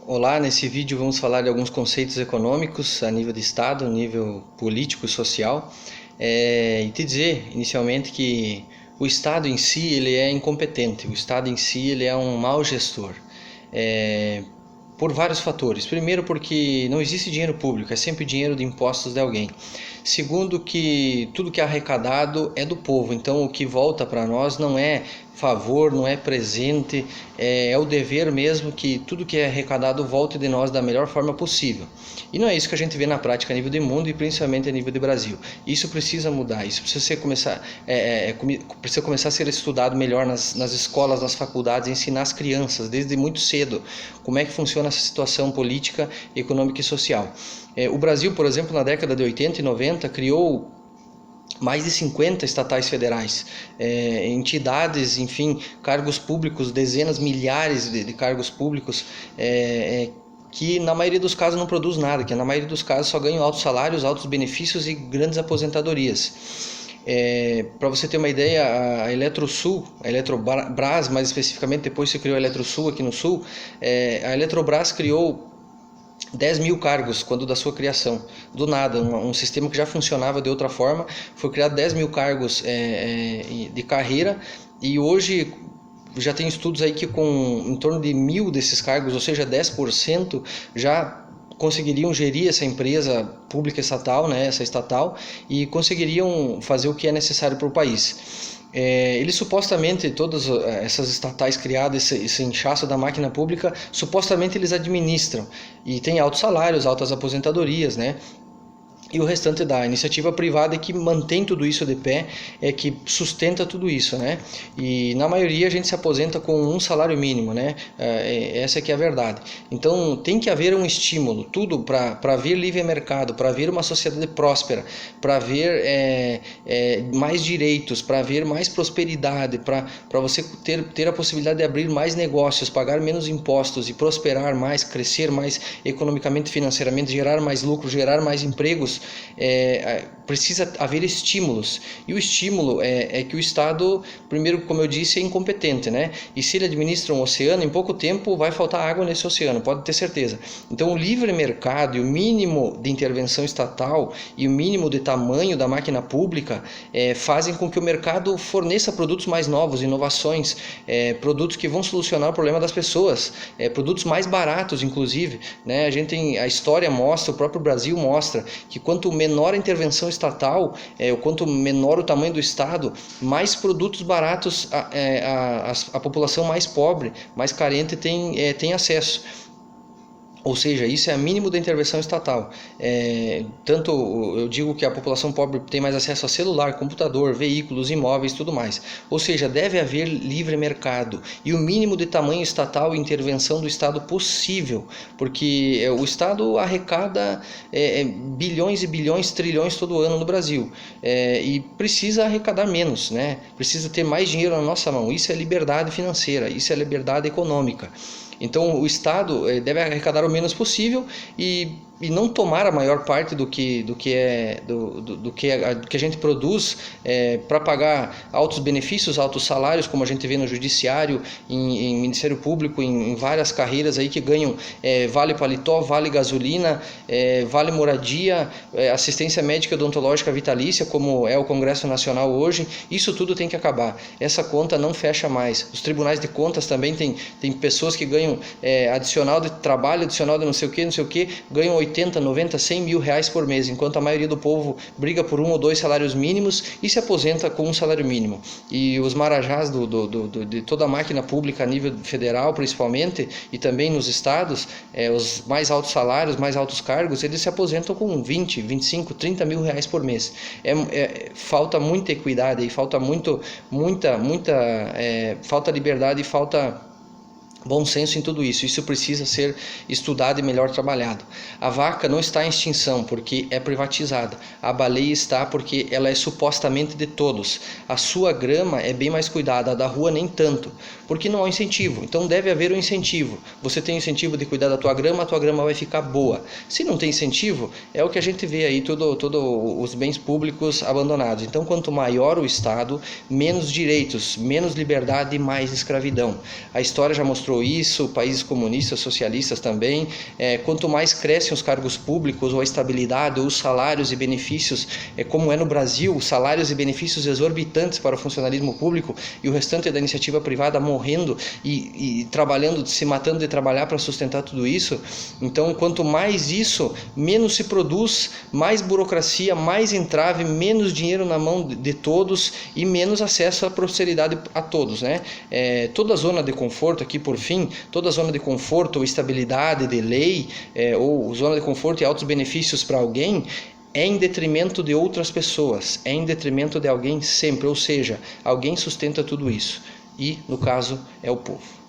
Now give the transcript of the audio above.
Olá, nesse vídeo vamos falar de alguns conceitos econômicos a nível de Estado, a nível político e social, e te dizer inicialmente que o Estado em si ele é incompetente, o Estado em si ele é um mau gestor, por vários fatores. Primeiro, porque não existe dinheiro público, é sempre dinheiro de impostos de alguém. Segundo, que tudo que é arrecadado é do povo, então o que volta para nós não é favor, não é presente, é o dever mesmo que tudo que é arrecadado volte de nós da melhor forma possível. E não é isso que a gente vê na prática a nível de mundo e principalmente a nível de Brasil. Isso precisa mudar, isso precisa precisa começar a ser estudado melhor nas escolas, nas faculdades, ensinar as crianças desde muito cedo como é que funciona essa situação política, econômica e social. O Brasil, por exemplo, na década de 80 e 90, criou mais de 50 estatais federais, entidades, enfim, cargos públicos, dezenas, milhares de cargos públicos, que na maioria dos casos não produz nada, que na maioria dos casos só ganham altos salários, altos benefícios e grandes aposentadorias. Para você ter uma ideia, a Eletrosul, a Eletrobras mais especificamente, depois se criou a Eletrosul aqui no Sul, a Eletrobras criou 10 mil cargos quando da sua criação, do nada, um sistema que já funcionava de outra forma, foi criado 10 mil cargos de carreira, e hoje já tem estudos aí que com em torno de 1.000 desses cargos, ou seja, 10%, já conseguiriam gerir essa empresa pública estatal, né, essa estatal, e conseguiriam fazer o que é necessário para o país. Eles supostamente, todas essas estatais criadas, esse inchaço da máquina pública, supostamente eles administram e tem altos salários, altas aposentadorias, né? E o restante da iniciativa privada é que mantém tudo isso de pé, é que sustenta tudo isso, né? E na maioria a gente se aposenta com um salário mínimo, né? Essa é que é a verdade. Então tem que haver um estímulo, tudo para haver livre mercado, para haver uma sociedade próspera, para haver mais direitos, para haver mais prosperidade, para você ter a possibilidade de abrir mais negócios, pagar menos impostos e prosperar mais, crescer mais economicamente, financeiramente, gerar mais lucro, gerar mais empregos. Precisa haver estímulos, e o estímulo é que o Estado, primeiro, como eu disse, é incompetente, né? E se ele administra um oceano, em pouco tempo vai faltar água nesse oceano, pode ter certeza. Então o livre mercado e o mínimo de intervenção estatal e o mínimo de tamanho da máquina pública fazem com que o mercado forneça produtos mais novos, inovações, produtos que vão solucionar o problema das pessoas, produtos mais baratos, inclusive, né? A história mostra, o próprio Brasil mostra que quanto menor a intervenção estatal, quanto menor o tamanho do Estado, mais produtos baratos a população mais pobre, mais carente tem acesso. Ou seja, isso é o mínimo da intervenção estatal. Tanto eu digo que a população pobre tem mais acesso a celular, computador, veículos, imóveis, tudo mais. Ou seja, deve haver livre mercado e o mínimo de tamanho estatal e intervenção do Estado possível, porque o Estado arrecada bilhões e bilhões, trilhões todo ano no Brasil, e precisa arrecadar menos, né? Precisa ter mais dinheiro na nossa mão. Isso é liberdade financeira, isso é liberdade econômica. Então o Estado deve arrecadar o menos possível e não tomar a maior parte do que a gente produz para pagar altos benefícios, altos salários, como a gente vê no judiciário, em Ministério Público, em várias carreiras aí que ganham vale paletó, vale gasolina, vale moradia, assistência médica odontológica vitalícia, como é o Congresso Nacional hoje. Isso tudo tem que acabar. Essa conta não fecha mais. Os tribunais de contas também tem pessoas que ganham adicional de trabalho, adicional de não sei o que, ganham 80, 90, 100 mil reais por mês, enquanto a maioria do povo briga por 1 ou 2 salários mínimos e se aposenta com um salário mínimo. E os marajás de toda a máquina pública a nível federal, principalmente, e também nos estados, os mais altos salários, mais altos cargos, eles se aposentam com 20, 25, 30 mil reais por mês. Falta muita equidade, falta falta liberdade e falta bom senso em tudo isso. Isso precisa ser estudado e melhor trabalhado. A vaca não está em extinção porque é privatizada. A baleia está porque ela é supostamente de todos. A sua grama é bem mais cuidada, a da rua nem tanto, porque não há incentivo. Então deve haver um incentivo. Você tem incentivo de cuidar da tua grama, a tua grama vai ficar boa. Se não tem incentivo, é o que a gente vê aí, todos os bens públicos abandonados. Então quanto maior o Estado, menos direitos, menos liberdade e mais escravidão. A história já mostrou encontrou isso, países comunistas, socialistas também. Quanto mais crescem os cargos públicos, ou a estabilidade, ou os salários e benefícios, como é no Brasil, salários e benefícios exorbitantes para o funcionalismo público e o restante da iniciativa privada morrendo e trabalhando, se matando de trabalhar para sustentar tudo isso. Então, quanto mais isso, menos se produz, mais burocracia, mais entrave, menos dinheiro na mão de todos e menos acesso à prosperidade a todos, né? Toda zona de conforto aqui, por fim, toda zona de conforto ou estabilidade de lei, ou zona de conforto e altos benefícios para alguém, é em detrimento de outras pessoas, é em detrimento de alguém sempre, ou seja, alguém sustenta tudo isso, e no caso é o povo.